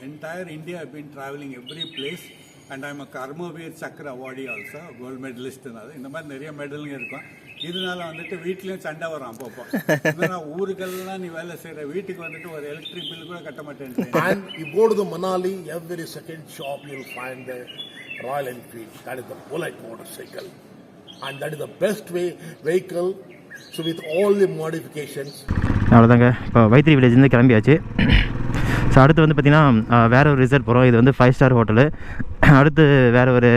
entire India I've been traveling every place and I'm a Karmavir Chakra awardee also, gold medalist. இந்த மாதிரி நிறைய மெடலுங்க இருக்கும். இதனால வந்துட்டு வீட்லயும் சண்டை வரும் அப்பப்போ. நான் ஊருக்கெல்லாம் நீ வேலை செய்யற வீட்டுக்கு வந்துட்டு ஒரு எலக்ட்ரிக் பில் கூட கட்ட மாட்டேன். And you go to the Manali, every second shop you'll find the Royal Enfield. That is the bullet motorcycle. And that is the best vehicle. So with all the modifications. அவ்வளோதாங்க, இப்போ வைத்திரி வில்லேஜ்லேருந்து கிளம்பியாச்சு. So அடுத்து வந்து பார்த்திங்கன்னா வேறு ஒரு resort போகிறோம். இது வந்து 5 ஸ்டார் ஹோட்டலு. அடுத்து வேறு ஒரு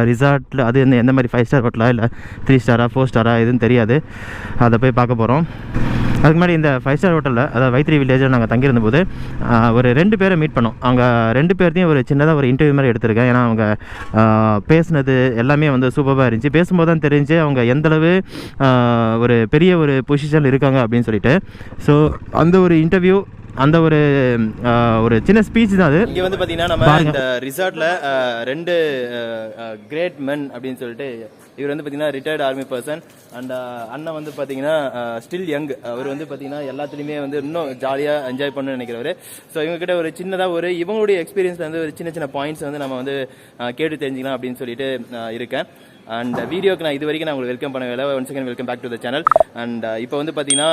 ரிசார்ட்டில் அது எந்த மாதிரி 5 ஸ்டார் ஹோட்டலா இல்லை 3 ஸ்டாரா 4 ஸ்டாரா எதுவும் தெரியாது. அதை போய் பார்க்க போகிறோம். அதுக்கு முன்னாடி இந்த 5 ஸ்டார் ஹோட்டலில், அதாவது வைத்திரி வில்லேஜில் நாங்கள் தங்கியிருந்தபோது ஒரு 2 பேரை மீட் பண்ணோம். அவங்க 2 பேர்த்தையும் ஒரு சின்னதாக ஒரு இன்டர்வியூ மாதிரி எடுத்திருக்கேன். ஏன்னா அவங்க பேசுனது எல்லாமே வந்து சூப்பராக இருந்துச்சு. பேசும்போது தான் தெரிஞ்சு அவங்க எந்தளவு ஒரு பெரிய ஒரு பொசிஷனில் இருக்காங்க அப்படின்னு சொல்லிட்டு. ஸோ அந்த ஒரு இன்டர்வியூ, அந்த ஒரு சின்ன ஸ்பீச் தான் அது. இங்கே வந்து பார்த்தீங்கன்னா நம்ம இந்த ரிசார்ட்டில் 2 கிரேட் மென் அப்படின்னு சொல்லிட்டு, இவர் வந்து பார்த்தீங்கன்னா ரிட்டையர்ட் ஆர்மி பர்சன் அண்ட் அண்ணன் வந்து பார்த்தீங்கன்னா ஸ்டில் யங். அவர் வந்து பார்த்தீங்கன்னா எல்லாத்துலேயுமே வந்து இன்னும் ஜாலியாக என்ஜாய் பண்ணணும்னு நினைக்கிறவர். ஸோ இவங்ககிட்ட ஒரு சின்னதாக இவங்களுடைய எக்ஸ்பீரியன்ஸ் வந்து ஒரு சின்ன பாயிண்ட்ஸ் வந்து நம்ம வந்து கேட்டு தெரிஞ்சுக்கலாம் அப்படின்னு சொல்லிட்டு இருக்கேன். அண்ட் வீடியோக்கு நான் இது வரைக்கும் நான் உங்களுக்கு வெல்கம் பண்ண வேலை. Once again welcome back to the channel. And இப்போ வந்து பார்த்தீங்கன்னா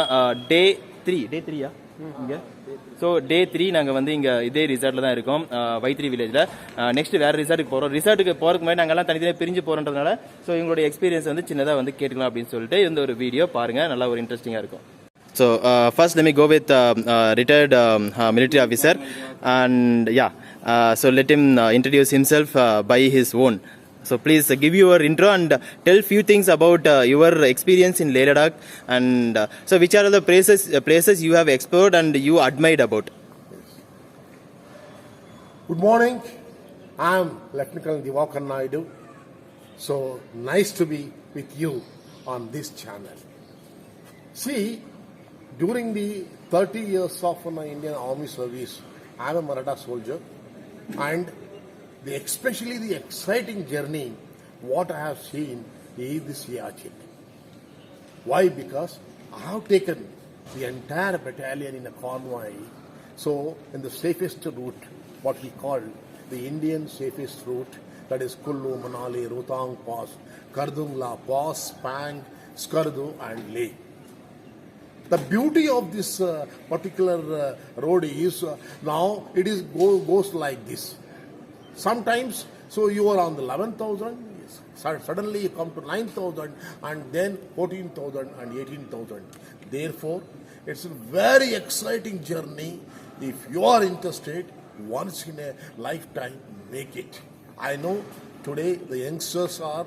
டே 3 இங்கே. ஸோ டே 3 நாங்கள் வந்து இங்கே இதே ரிசார்ட்டில் தான் இருக்கோம், வைத்திரி வில்லேஜில். நெக்ஸ்ட் வேறு ரிசார்ட்டுக்கு போகிறோம். ரிசார்ட்டுக்கு போகிறதுக்கு முன்னாடி நாங்கள்லாம் தனித்தனியாக பிரிஞ்சு போகிறோன்றதுனால ஸோ எங்களுடைய எக்ஸ்பீரியன்ஸ் வந்து சின்னதாக வந்து கேட்டுக்கலாம் அப்படின்னு சொல்லிட்டு இந்த ஒரு வீடியோ பாருங்கள், நல்லா ஒரு இன்ட்ரெஸ்டிங்காக இருக்கும். So first let me go with retired military officer and so let him introduce himself by his own. So please give your intro and tell few things about your experience in Leh Ladakh and so which are the places you have explored and you admired about. Good morning. I am Lieutenant Colonel Divakar Naidu. So nice to be with you on this channel. See, during the 30 years of my Indian Army service, I am a Maratha soldier and especially the exciting journey what I have seen is the Siachen. Why? Because I have taken the entire battalion in a convoy, so in the safest route, what we call the Indian safest route, that is Kullu, Manali, Rohtang Pass, Kardungla Pass, Pang, Skardu and Leh. The beauty of this particular road is now it is goes like this. Sometimes, so you are on the 11,000, suddenly you come to 9,000 and then 14,000 and 18,000. Therefore, it's a very exciting journey. If you are interested, once in a lifetime, make it. I know today the youngsters are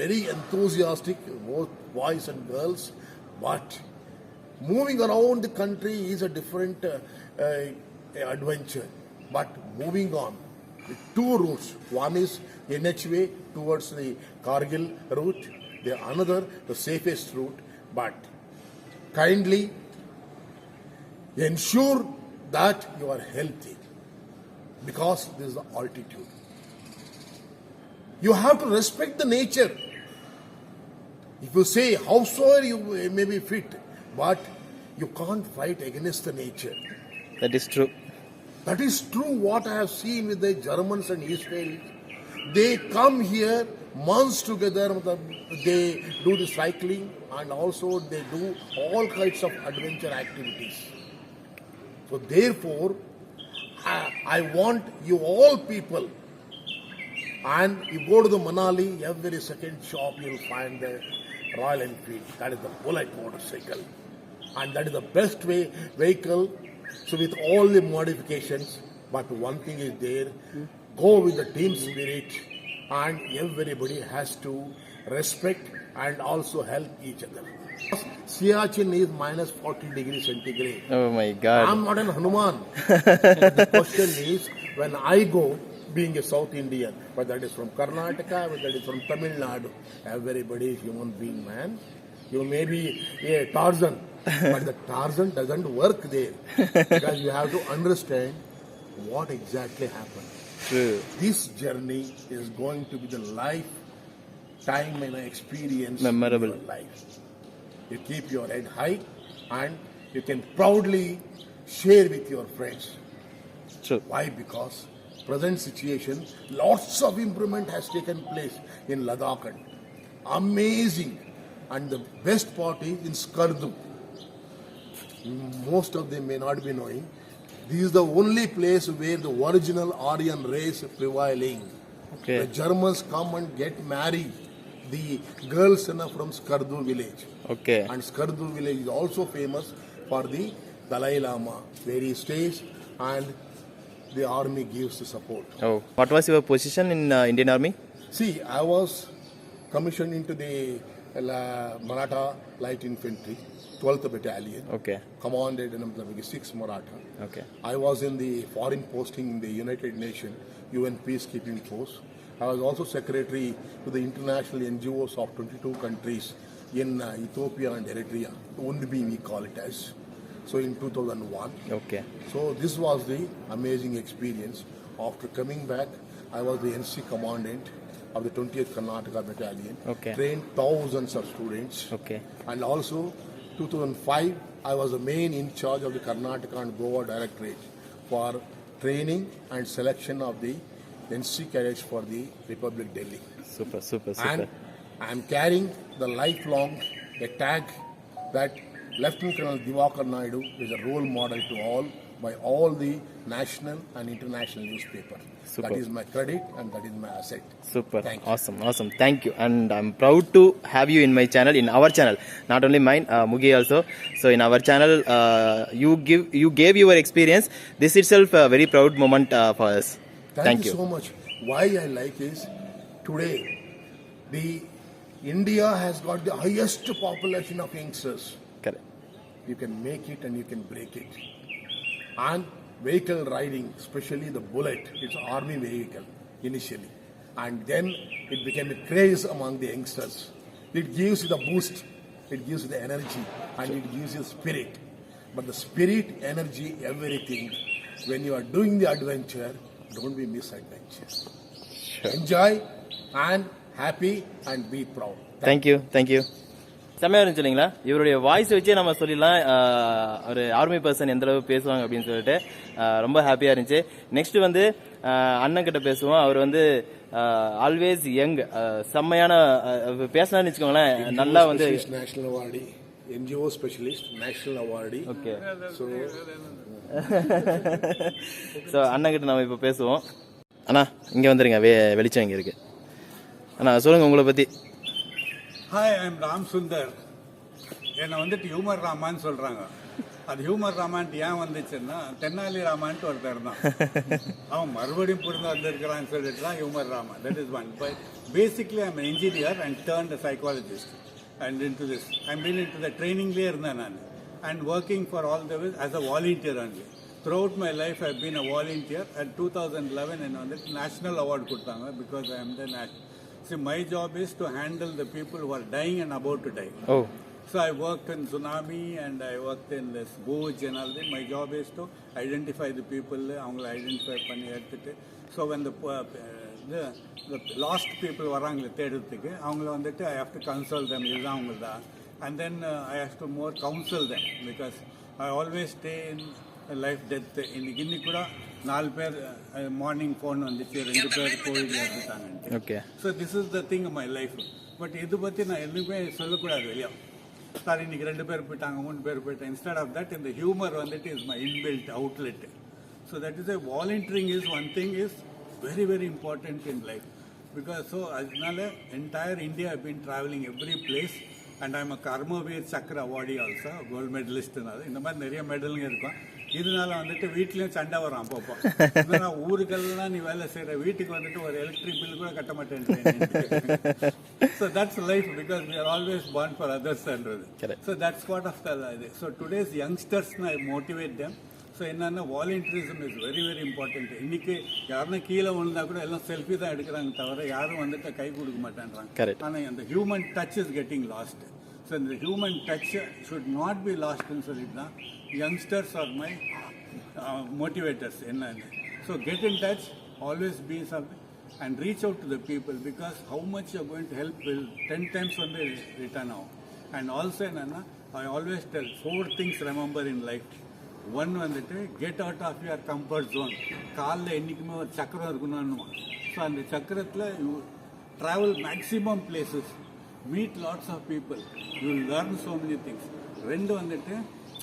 very enthusiastic, both boys and girls, but moving around the country is a different adventure. But moving on, 2 routes. One is NHWay towards the Kargil route. The another, the safest route. But kindly ensure that you are healthy because this is the altitude. You have to respect the nature. If you say howsoever you may be fit, but you can't fight against the nature. That is true. That is true what I have seen with the Germans and Israelis. They come here months together, they do the cycling and also they do all kinds of adventure activities. So therefore, I want you all people, and you go to the Manali, every second shop you'll find the Royal Enfield. That is the bullet motorcycle. And that is the best vehicle. So with all the modifications, but one thing is there, go with the team spirit and everybody has to respect and also help each other. Siachen is minus 40 degrees centigrade. Oh my God. I'm not an Hanuman. The question is, when I go, being a South Indian, whether that is from Karnataka, whether that is from Tamil Nadu, everybody is human being, man. You may be a Tarzan, but the Tarzan doesn't work there. Because you have to understand what exactly happened. True. This journey is going to be the lifetime and experience memorable in your life. You keep your head high and you can proudly share with your friends. True. Why? Because present situation, lots of improvement has taken place in Ladakh. Amazing. And the best part is in Skardu. Most of them may not be knowing. This is the only place where the original Aryan race prevailing. Okay. The Germans come and get married. The girls from Skardu village. Okay. And Skardu village is also famous for the Dalai Lama, where he stays and the army gives the support. Oh, what was your position in Indian Army? See, I was commissioned into the Maratha Light Infantry, 12th Battalion, Okay. commanded in 6th Maratha. Okay. I was in the foreign posting in the United Nations UN peacekeeping force. I was also secretary to the international NGOs of 22 countries in Ethiopia and Eritrea. UNDP we call it as. So in 2001. Okay. So this was the amazing experience. After coming back, I was the NC commandant of the 20th Karnataka Battalion. Okay. Trained thousands of students. Okay. And also 2005, I was the main in charge of the Karnataka and Goa Directorate for training and selection of the NC cadets for the Republic Delhi. Super, super, And super. I am carrying the lifelong a tag that Lieutenant Colonel Divakar Naidu is a role model to all by all the national and international newspaper. Super. That is my credit and that is my asset. Super. Thank you. Awesome. Awesome. Thank you. And I'm proud to have you in my channel, in our channel. Not only mine, Mugi also. So in our channel, you gave your experience. This itself a very proud moment for us. Thank you so much. Why I like is today the India has got the highest population of youngsters. Correct. You can make it and you can break it. And vehicle riding, especially the bullet, it's an army vehicle initially. And then it became a craze among the youngsters. It gives you the boost, it gives you the energy, and it gives you spirit. But the spirit, energy, everything, when you are doing the adventure, don't be misadventure. Enjoy and happy and be proud. Thank you thank you செம்மையாக இருந்துச்சு இல்லைங்களா? இவருடைய voice வச்சே நம்ம சொல்லிடலாம் ஒரு army person எந்த அளவு பேசுவாங்க அப்படின்னு சொல்லிட்டு ரொம்ப ஹாப்பியாக இருந்துச்சு. நெக்ஸ்ட் வந்து அண்ணன் கிட்ட பேசுவோம். அவர் வந்து ஆல்வேஸ் யங், செம்மையான பேசலாம்னு வச்சுக்கோங்களேன். நல்லா வந்து national awardee, NGO specialist, national awardee. Okay. So so அண்ணன்கிட்ட நம்ம இப்போ பேசுவோம். அண்ணா இங்கே வந்துடுங்க, வெளிச்சம் இங்கே இருக்கு. அண்ணா சொல்லுங்கள் உங்களை பற்றி. Hi, I am Ram Sundar. என்னை வந்துட்டு ஹியூமர் ராமான்னு சொல்கிறாங்க. அது ஹியூமர் ராமான்ட்டு ஏன் வந்துச்சுன்னா, தென்னாலி ராமான்ட்டு ஒருத்தர் தான், அவன் மறுபடியும் புரிந்து வந்திருக்கிறான்னு சொல்லிட்டு தான் ஹியூமர் ராமா. That is one. But basically I am engineer and turned psychologist and into this I'm been into the ட்ரைனிங்லேயே இருந்தேன் நான். And working for all the way as a volunteer only. Throughout my life I have been a volunteer. At 2011 என்னை வந்துட்டு national award கொடுத்தாங்க because I am the See, my job is to handle the people who are dying and about to die. Oh. So I worked in tsunami and I worked in this Bhuj and all that. My job is to identify the people, avangala identify panni edutittu. So when the lost people varanga thedradhukku, avangala vandu I have to console them, idha avangala. And then I have to more counsel them because I always stay in life death. இன்னைக்கு கூட 4 பேர் morning phone வந்துச்சு, 2 பேர் கோவிட்ல எடுத்துட்டாங்க. Okay. So this is the thing my life. But இது பற்றி நான் எதுவுமே சொல்லக்கூடாது வெளியே. சார் இன்னைக்கு 2 பேர் போயிட்டாங்க, 3 பேர் போயிட்டாங்க. இன்ஸ்டெட் ஆஃப் தட் இந்த ஹியூமர் வந்துட்டு is my inbuilt outlet. So that is volunteering is one thing is very very important in life because so அதனால entire India have been travelling every place and I'm a Karmaveer Chakra awardee also, gold மெடலிஸ்ட்னால. இந்த மாதிரி நிறைய மெடலுங்க இருக்கும். இதனால வந்துட்டு வீட்லயும் சண்டை வரும் அப்பப்போ. ஊருக்கெல்லாம் நீ வேலை செய்யற, வீட்டுக்கு வந்துட்டு ஒரு எலக்ட்ரிக் பில் கூட கட்ட மாட்டேன். So that's life because we are always born for others என்றது. So that's part of the life. So today's youngsters I motivate them. So என்னன்னா volunteerism is very very important. இன்னைக்கு யாருன்னா கீழே விழுந்தா கூட எல்லாம் செல்ஃபி தான் எடுக்கிறாங்க தவிர யாரும் வந்துட்டு கை கொடுக்க மாட்டேன்றாங்க. ஆனால் அந்த human touch is getting lost. So இந்த human touch should not be லாஸ்ட்னு சொல்லிட்டு தான் யங்ஸ்டர்ஸ் ஆர் மை மோட்டிவேட்டர்ஸ் என்னன்னு. So get in touch, always be something and reach out to the people because how much you going to help will 10 times வந்து return ஆகும். And also என்னன்னா I always tell 4 things remember in life. One வந்துட்டு get out of your comfort zone. காலில் என்றைக்குமே ஒரு சக்கரம் இருக்கணும்னுமா. So அந்த சக்கரத்தில் you travel maximum places, meet lots of people, you learn so many things. ரெண்டு வந்துட்டு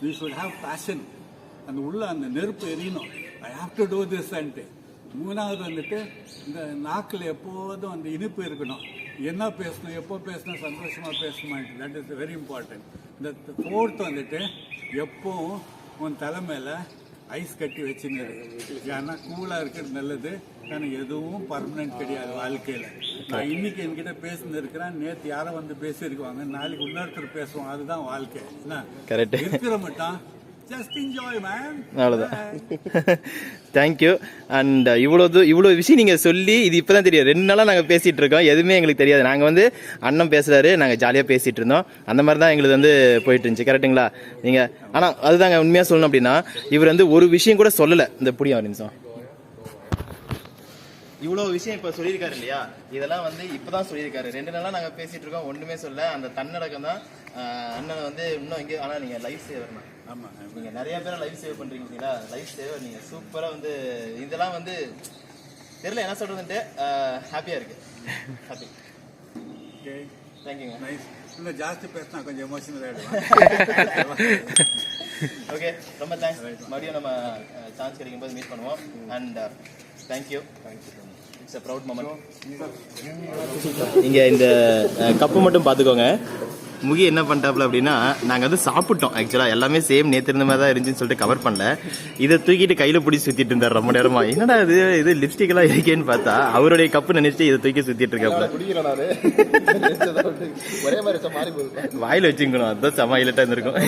யூ ஷுட் ஹாவ் பேஷன், அந்த உள்ள அந்த நெருப்பு எரியணும், I have to do this until. மூணாவது வந்துட்டு இந்த நாக்கில் எப்போதும் அந்த இனிப்பு இருக்கணும், என்ன பேசணும், எப்போ பேசணும், சந்தோஷமாக பேசணுமான்ட்டு. That is very important. இந்த ஃபோர்த் வந்துட்டு எப்போவும் உன் தலைமையில் ஐஸ் கட்டி வச்சுன்னு, ஏன்னா கூலாக இருக்கிறது நல்லது. எனக்கு எதுவும் பர்மனெண்ட் கிடையாது வாழ்க்கையில். நான் இன்னைக்கு என்கிட்ட பேசின்னு இருக்கிறேன், நேற்று யாரோ வந்து பேசியிருக்குவாங்க, நாளைக்கு இன்னொருத்தர் பேசுவோம். அதுதான் வாழ்க்கை. என்ன கரெக்ட். இருக்கிற மட்டும் ஜஸ்ட் என்ஜாய் மேன். அவ்வளோதான். தேங்க்யூ. அண்ட் இவ்வளோ விஷயம் நீங்கள் சொல்லி இது இப்போ தான் தெரியும். 2 நாளாக நாங்கள் பேசிகிட்டு இருக்கோம், எதுவுமே எங்களுக்கு தெரியாது. நாங்கள் வந்து அண்ணன் பேசுகிறாரு, நாங்கள் ஜாலியாக பேசிகிட்டு இருந்தோம். அந்த மாதிரி தான் எங்களுக்கு வந்து போயிட்டு இருந்துச்சு. கரெக்டுங்களா நீங்கள்? ஆனால் அதுதாங்க உண்மையாக சொல்லணும் அப்படின்னா, இவர் வந்து ஒரு விஷயம் கூட சொல்லலை. இந்த புடியும் ஒரு நிமிஷம். இவ்வளோ விஷயம் இப்போ சொல்லியிருக்காரு இல்லையா, இதெல்லாம் வந்து இப்போ தான் சொல்லியிருக்காரு. 2 நாளாக நாங்கள் பேசிகிட்டு இருக்கோம், ஒன்றுமே சொல்ல. அந்த தன்னடக்கம் தான் அண்ணன் வந்து இன்னும் இங்கே. ஆனால் நீங்கள் லைஃப் சேவர்னா, ஆமாம், நீங்கள் நிறைய பேரை லைஃப் சேவ் பண்ணுறீங்க இல்லைங்களா? லைஃப் சேவர் நீங்கள் சூப்பராக வந்து இதெல்லாம் வந்து தெரியல என்ன சொல்கிறதுன்ட்டு. ஹாப்பியாக இருக்குது. ஹாப்பி. ஓகே, தேங்க்யூங்க. நைஸ். இல்லை ஜாஸ்தி பேசினா கொஞ்சம் எமோஷனல் ஆகிடுவோம். ஓகே, ரொம்ப தேங்க்ஸ். மறுபடியும் நம்ம சான்ஸ் கிடைக்கும் போது மீட் பண்ணுவோம். And thank you. It's a proud moment. நீங்கள் இந்த கப்பு மட்டும் பார்த்துக்கோங்க. முகி என்ன பண்ணிட்டாப்ல அப்படின்னா, நாங்கள் வந்து சாப்பிட்டோம். ஆக்சுவலாக எல்லாமே சேம் நேற்று இருந்த மாதிரி தான் இருந்துச்சுன்னு சொல்லிட்டு கவர் பண்ணல. இதை தூக்கிட்டு கையில் பிடிச்சி சுற்றிட்டு இருந்தார் ரொம்ப நேரமா. என்னடா இது லிப்ஸ்டிக் எல்லாம் இருக்கேன்னு பார்த்தா அவருடைய கப்பு நினைச்சிட்டு இதை தூக்கி சுற்றிட்டு இருக்காப்ல. ஒரே மாதிரி மாறி போகுது, வாயில் வச்சுக்கணும், அதுதான் செம ஹைலைட்டாக இருந்திருக்கும்.